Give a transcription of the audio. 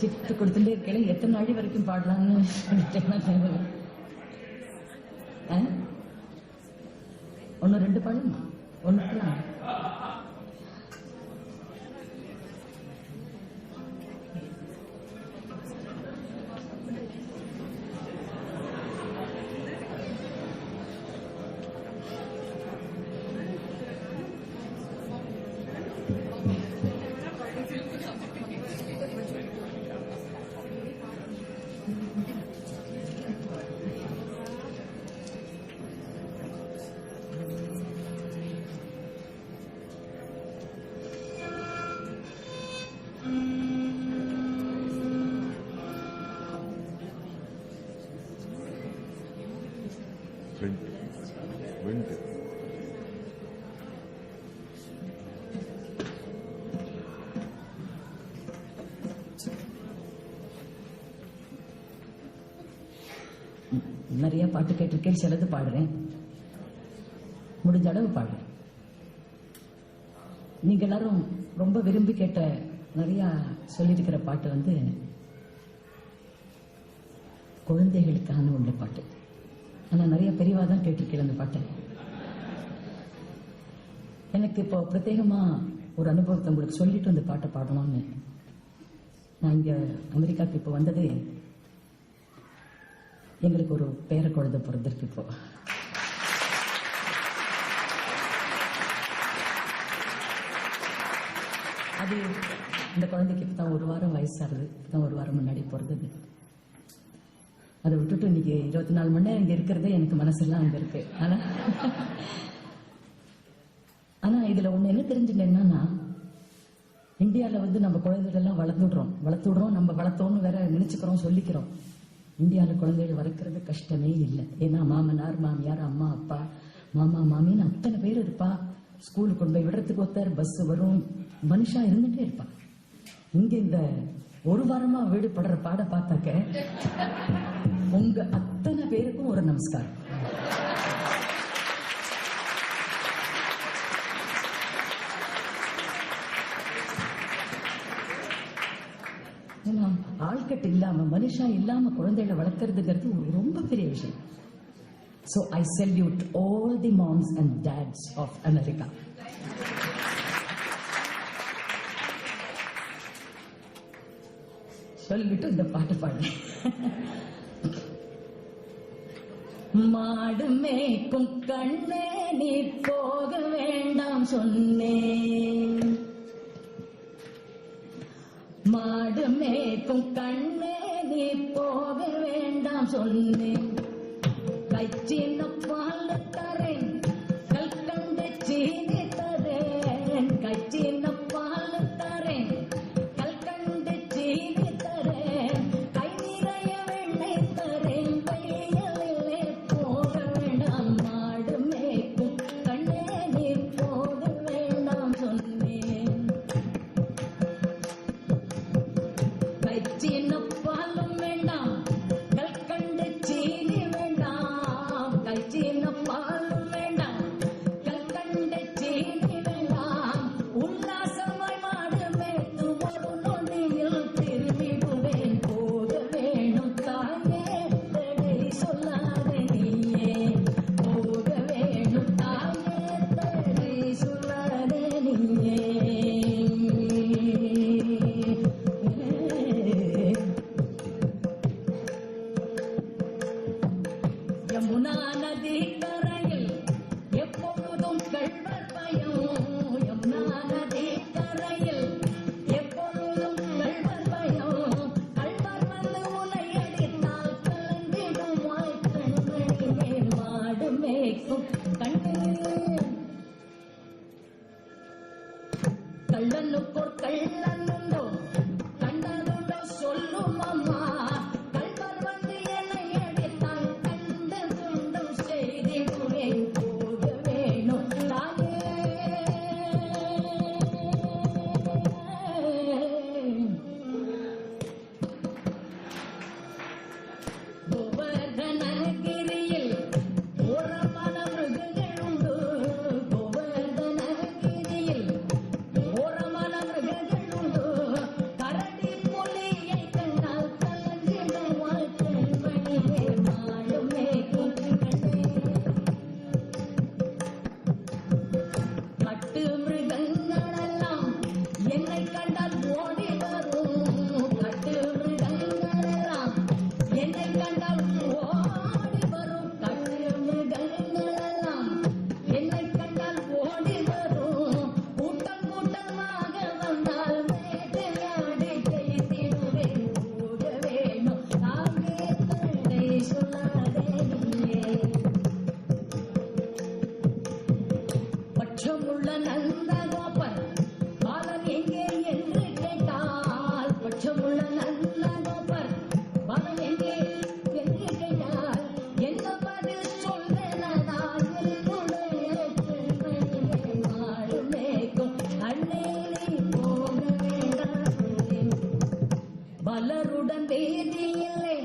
சிட்டு கொடுத்துட்டே இருக்கேன். எத்தனை நாளை வரைக்கும் பாடலாம்னு ஒன்னு ரெண்டு பாடுமா? ஒன்னு நிறைய பாட்டு கேட்டிருக்கேன், சிலது பாடுறேன், முடிஞ்ச அளவு பாடுறேன். நீங்க எல்லாரும் ரொம்ப விரும்பி கேட்ட நிறைய சொல்லியிருக்கிற பாட்டு வந்து குழந்தைகளுக்கான உள்ள பாட்டு. ஆனா நிறைய பெரியவா தான் கேட்டிருக்கேன் அந்த பாட்டை. எனக்கு இப்போ பிரத்யேகமா ஒரு அனுபவத்தை உங்களுக்கு சொல்லிட்டு அந்த பாட்டை பாடணும்னு. நான் இங்க அமெரிக்காவுக்கு இப்போ வந்ததே எங்களுக்கு ஒரு பேர குழந்தை பிறந்திருக்கு. இப்போ அது இந்த குழந்தைக்கு இப்பதான் 1 வாரம் வயசாகுது. இப்பதான் 1 வாரம் முன்னாடி பிறந்தது. அதை விட்டுட்டு இன்னைக்கு 24 மணி நேரம் இங்க இருக்கிறதே எனக்கு மனசெல்லாம் அங்க இருக்கு. ஆனா இதுல ஒண்ணு என்ன தெரிஞ்சுட்டேன்னா, இந்தியால வந்து நம்ம குழந்தைகள் எல்லாம் வளர்த்துடுறோம், நம்ம வளர்த்தோம்னு வேற நினைச்சுக்கிறோம், சொல்லிக்கிறோம். இந்தியாவில குழந்தைகள் வளர்க்கறது கஷ்டமே இல்லை. ஏன்னா மாமனார் மாமியார் அம்மா அப்பா மாமா மாமின்னு அத்தனை பேர் இருப்பா. ஸ்கூலுக்கு கொண்டு போய் விடுறதுக்கு ஒருத்தர், பஸ் வரும், மனுஷா இருந்துட்டே இருப்பா. இங்க இந்த 1 வாரமா வீடு படுற பாட பார்த்தாக்க உங்க அத்தனை பேருக்கும் ஒரு நமஸ்காரம். ஆள்கட்டு இல்லாம மனுஷா இல்லாம குழந்தைகளை வளர்க்கறதுங்கிறது ரொம்ப பெரிய விஷயம். So I salute all the moms and dads of America. சொல்லிட்டு இந்த பாட்டு பாடு. மாடு மேய்க்கும் கண்ணே நீ போக வேண்டாம் சொன்னேன், மாடு மேய்க்கும் கண்ணே நீ போக வேண்டாம் சொன்னேன், கச்சின பால் தரேன் கல்கண்ட சீனி தரேன், கச்சின பால் தரேன் கல்கண்ட சீனி தரேன், கை நிறைய வெண்ணெய் தரேன், பையலிலே போக வேண்டாம், மாடு மேய்க்கும் கண்ணே நீ போக வேண்டாம் சொன்னேன், கச்சின பாலும் வேண்டாம் கல்கண்ட சீனி வேண்டாம், கச்சின பாலும் பலருடன் பேட்டி இல்லை